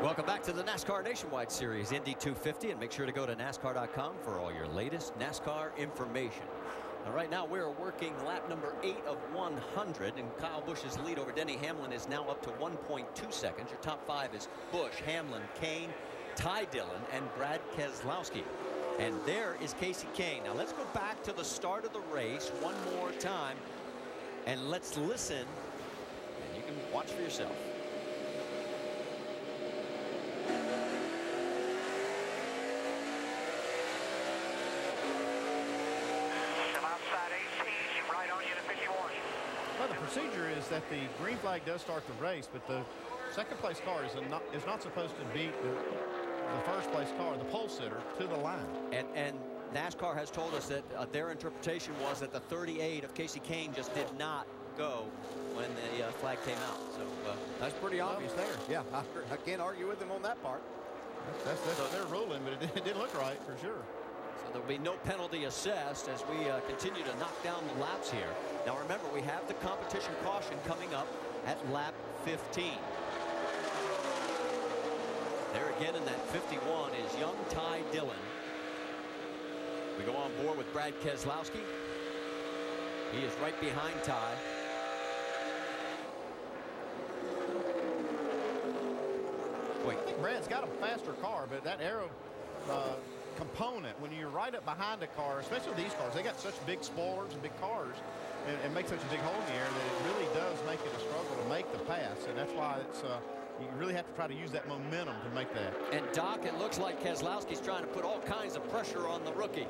Welcome back to the NASCAR Nationwide Series, Indy 250, and make sure to go to NASCAR.com for all your latest NASCAR information. Now, right now, we're working lap number 8 of 100, and Kyle Busch's lead over Denny Hamlin is now up to 1.2 seconds. Your top 5 is Busch, Hamlin, Kane, Ty Dillon, and Brad Keselowski. And there is Kasey Kahne. Now, let's go back to the start of the race one more time, and let's listen, and you can watch for yourself. Well, the procedure is that the green flag does start the race, but the second place car is not supposed to beat the first place car, the pole sitter, to the line. And NASCAR has told us that their interpretation was that the 38 of Kasey Kahne just did not go when the flag came out. So that's pretty obvious there. Yeah, I can't argue with them on that part. That's their ruling, but it didn't look right for sure. So there'll be no penalty assessed as we continue to knock down the laps here. Now remember, we have the competition caution coming up at lap 15. There again in that 51 is young Ty Dillon. We go on board with Brad Keselowski. He is right behind Ty. Wait, I think Brad's got a faster car, but that aero component, when you're right up behind a car, especially these cars, they got such big spoilers and big cars, and make such a big hole in the air that it really does make it a struggle to make the pass, and that's why it's you really have to try to use that momentum to make that. And Doc, it looks like Keselowski's trying to put all kinds of pressure on the rookie.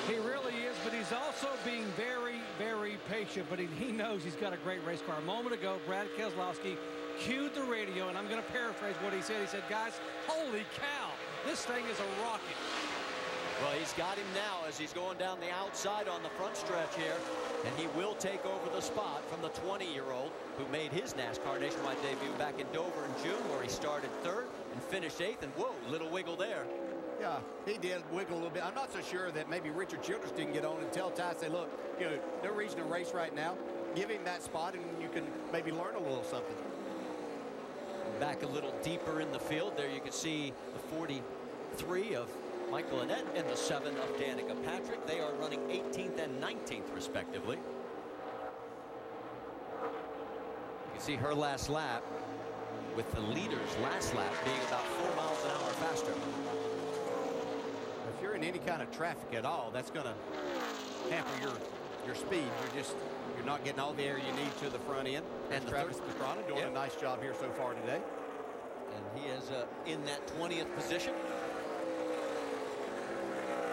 He really is, but he's also being very, very patient, but he knows he's got a great race car. A moment ago, Brad Keselowski cued the radio, and I'm going to paraphrase what he said. He said, guys, holy cow, this thing is a rocket. Well, he's got him now as he's going down the outside on the front stretch here, and he will take over the spot from the 20-year-old who made his NASCAR Nationwide debut back in Dover in June, where he started 3rd and finished 8th, and whoa, little wiggle there. Yeah, he did wiggle a little bit. I'm not so sure that maybe Richard Childress didn't get on and tell Ty, say, look, you know, no reason to race right now. Give him that spot, and you can maybe learn a little something. Back a little deeper in the field, there you can see the 43 of Michael Annett and the 7 of Danica Patrick. They are running 18th and 19th, respectively. You can see her last lap with the leader's last lap being about 4 miles an hour faster. If you're in any kind of traffic at all, that's going to hamper your speed. You're not getting all the air you need to the front end. And Travis Pastrana doing a nice job here so far today. And he is in that 20th position.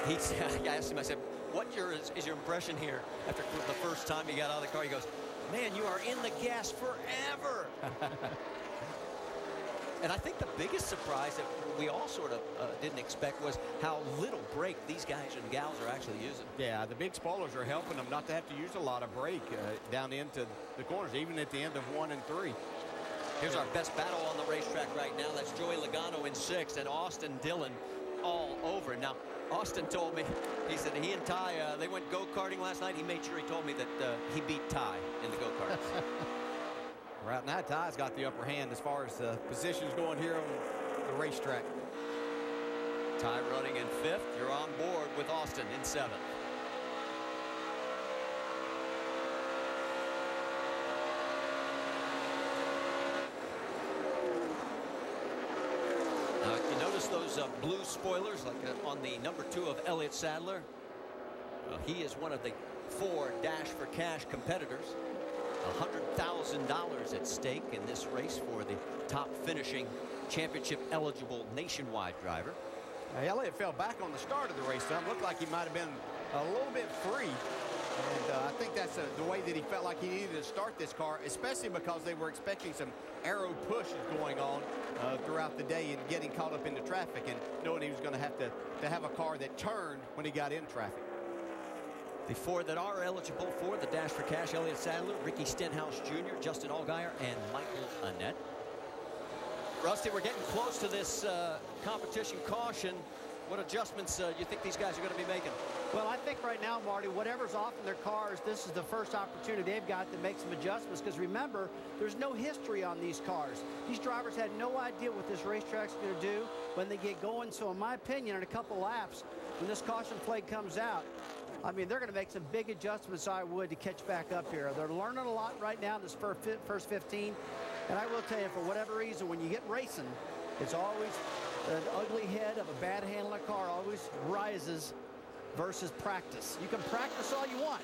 I asked him, I said, what is your impression here after the first time he got out of the car? He goes, man, you are in the gas forever. And I think the biggest surprise that we all sort of didn't expect was how little brake these guys and gals are actually using. Yeah, the big spoilers are helping them not to have to use a lot of brake down into the corners, even at the end of 1 and 3. Here's our best battle on the racetrack right now. That's Joey Logano in 6th and Austin Dillon all over. Now, Austin told me, he said he and Ty, they went go-karting last night. He made sure he told me that he beat Ty in the go-karts. Right now, Ty's got the upper hand as far as positions going here on the racetrack. Ty running in 5th. You're on board with Austin in 7th. Now, you notice those blue spoilers like on the number 2 of Elliott Sadler? He is one of the 4 Dash for Cash competitors. $100,000 at stake in this race for the top finishing championship eligible nationwide driver. Elliott fell back on the start of the race. Some looked like he might have been a little bit free. And I think that's the way that he felt like he needed to start this car, especially because they were expecting some aero pushes going on throughout the day and getting caught up into traffic and knowing he was going to have a car that turned when he got in traffic. The 4 that are eligible for the Dash for Cash: Elliott Sadler, Ricky Stenhouse Jr., Justin Allgaier, and Michael Annett. Rusty, we're getting close to this competition caution. What adjustments you think these guys are going to be making? Well, I think right now, Marty, whatever's off in their cars, this is the first opportunity they've got to make some adjustments, because remember, there's no history on these cars. These drivers had no idea what this racetrack's going to do when they get going. So in my opinion, in a couple laps, when this caution flag comes out, I mean, they're going to make some big adjustments, I would, to catch back up here. They're learning a lot right now in this first 15. And I will tell you, for whatever reason, when you get racing, it's always an ugly head of a bad handling car always rises versus practice. You can practice all you want,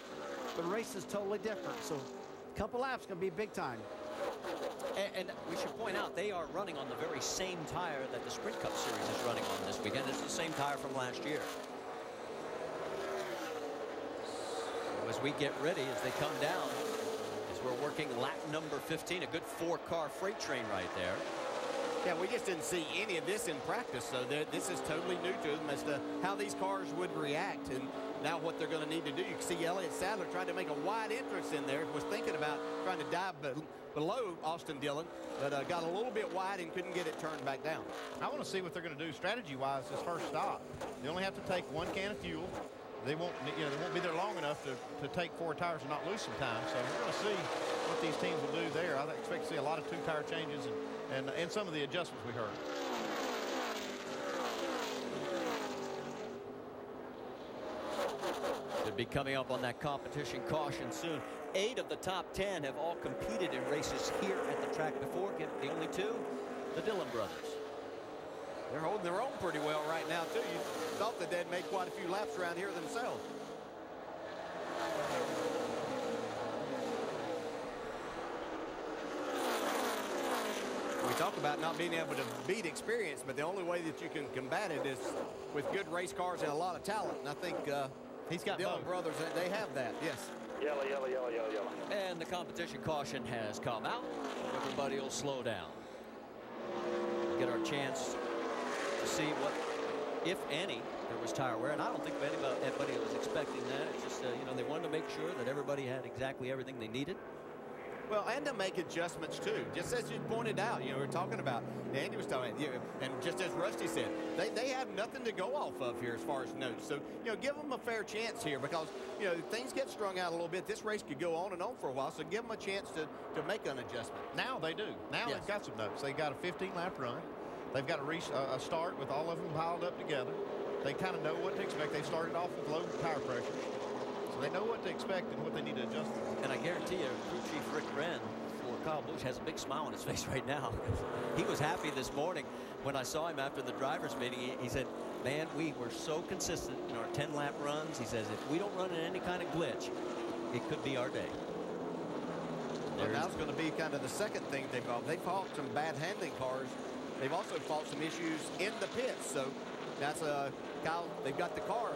but race is totally different. So a couple laps going to be big time. And we should point out, they are running on the very same tire that the Sprint Cup Series is running on this weekend. It's the same tire from last year. So as we get ready, as they come down, as we're working lap number 15, a good 4-car freight train right there. Yeah, we just didn't see any of this in practice, so this is totally new to them as to how these cars would react and now what they're going to need to do. You can see Elliott Sadler trying to make a wide entrance in there, was thinking about trying to dive below Austin Dillon, but got a little bit wide and couldn't get it turned back down. I want to see what they're going to do strategy-wise this first stop. They only have to take 1 can of fuel. They won't be there long enough to take 4 tires and not lose some time. So we're going to see what these teams will do there. I expect to see a lot of 2-tire changes and some of the adjustments we heard. Should be coming up on that competition caution soon. 8 of the top 10 have all competed in races here at the track before. The only 2, the Dillon brothers. They're holding their own pretty well right now, too. You thought that they'd made quite a few laps around here themselves. We talk about not being able to beat experience, but the only way that you can combat it is with good race cars and a lot of talent. And I think he's got Dillon both. brothers, they have that, yes. Yellow, yellow, yellow, yellow, yellow. And the competition caution has come out. Everybody will slow down. Get our chance to see what, if any, there was tire wear. And I don't think anybody was expecting that. It's just, they wanted to make sure that everybody had exactly everything they needed. Well, and to make adjustments, too. Just as you pointed out, we're talking about, Andy was talking about, and just as Rusty said, they have nothing to go off of here as far as notes. So, give them a fair chance here because, things get strung out a little bit. This race could go on and on for a while, so give them a chance to make an adjustment. Now they do. Now Yes. they've got some notes. They got a 15-lap run. They've got a start with all of them piled up together. They kind of know what to expect. They started off with low tire pressure. So they know what to expect and what they need to adjust for. And I guarantee you, Crew Chief Rick Wren for Kyle Busch has a big smile on his face right now. He was happy this morning when I saw him after the drivers meeting. He said, man, we were so consistent in our 10-lap runs. He says, if we don't run in any kind of glitch, it could be our day. Well, now it's going to be kind of the second thing they've fought some bad handling cars. They've also fought some issues in the pits. So that's Kyle, they've got the car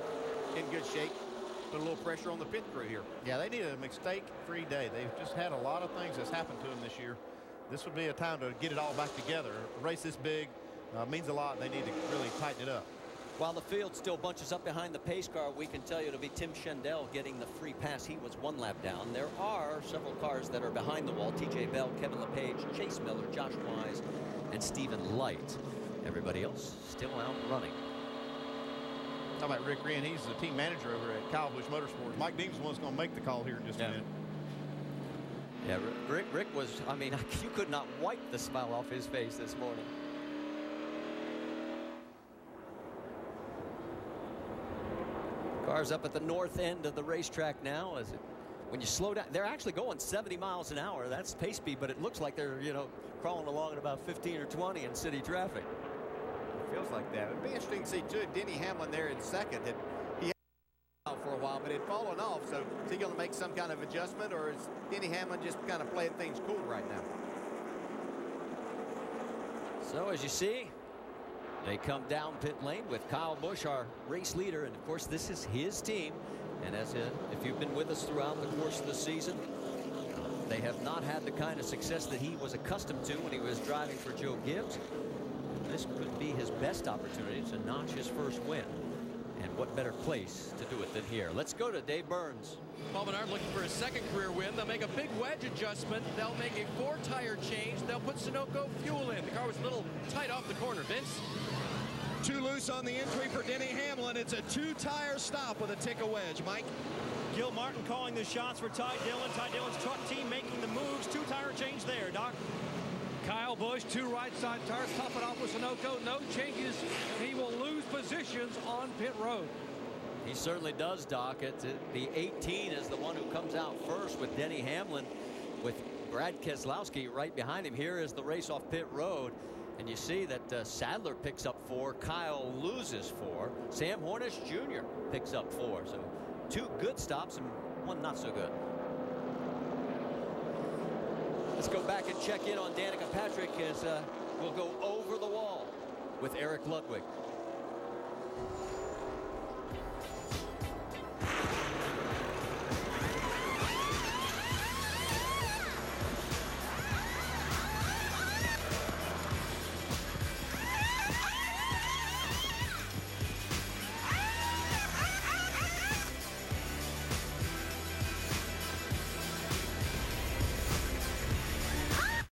in good shape. Put a little pressure on the pit crew here. Yeah, they need a mistake-free day. They've just had a lot of things that's happened to them this year. This would be a time to get it all back together. A race this big means a lot. They need to really tighten it up. While the field still bunches up behind the pace car, we can tell you it'll be Tim Schendel getting the free pass. He was 1 lap down. There are several cars that are behind the wall. TJ Bell, Kevin LePage, Chase Miller, Josh Wise, and Stephen Light. Everybody else still out running. Talking about Rick Wren, he's the team manager over at Kyle Busch Motorsports. Mike Deems is the one that's going to make the call here in just a minute. Yeah, Rick was, I mean, you could not wipe the smile off his face this morning. Cars up at the north end of the racetrack now. When you slow down, they're actually going 70 miles an hour. That's pace speed, but it looks like they're, crawling along at about 15 or 20 in city traffic. Feels like that. It'd be interesting to see, too, Denny Hamlin there in second. That he had out for a while, but it had fallen off. So is he going to make some kind of adjustment, or is Denny Hamlin just kind of playing things cool right now? So as you see, they come down pit lane with Kyle Busch, our race leader. And, of course, this is his team. And if you've been with us throughout the course of the season, they have not had the kind of success that he was accustomed to when he was driving for Joe Gibbs. This could be his best opportunity to notch his first win. And what better place to do it than here? Let's go to Dave Burns. Paul Menard looking for a second career win. They'll make a big wedge adjustment. They'll make a 4-tire change. They'll put Sunoco fuel in. The car was a little tight off the corner. Vince? Too loose on the entry for Denny Hamlin. It's a 2-tire stop with a tick of wedge. Mike? Gil Martin calling the shots for Ty Dillon. Ty Dillon's truck team making the moves. 2-tire change there, Doc. Kyle Busch, 2 right side tires, top it off with Sunoco. No changes. He will lose positions on pit road. He certainly does, Doc. The 18 is the one who comes out first with Denny Hamlin, with Brad Keselowski right behind him. Here is the race off pit road. And you see that Sadler picks up 4. Kyle loses 4. Sam Hornish Jr. picks up 4. So 2 good stops and 1 not so good. Let's go back and check in on Danica Patrick as we'll go over the wall with Eric Ludwig.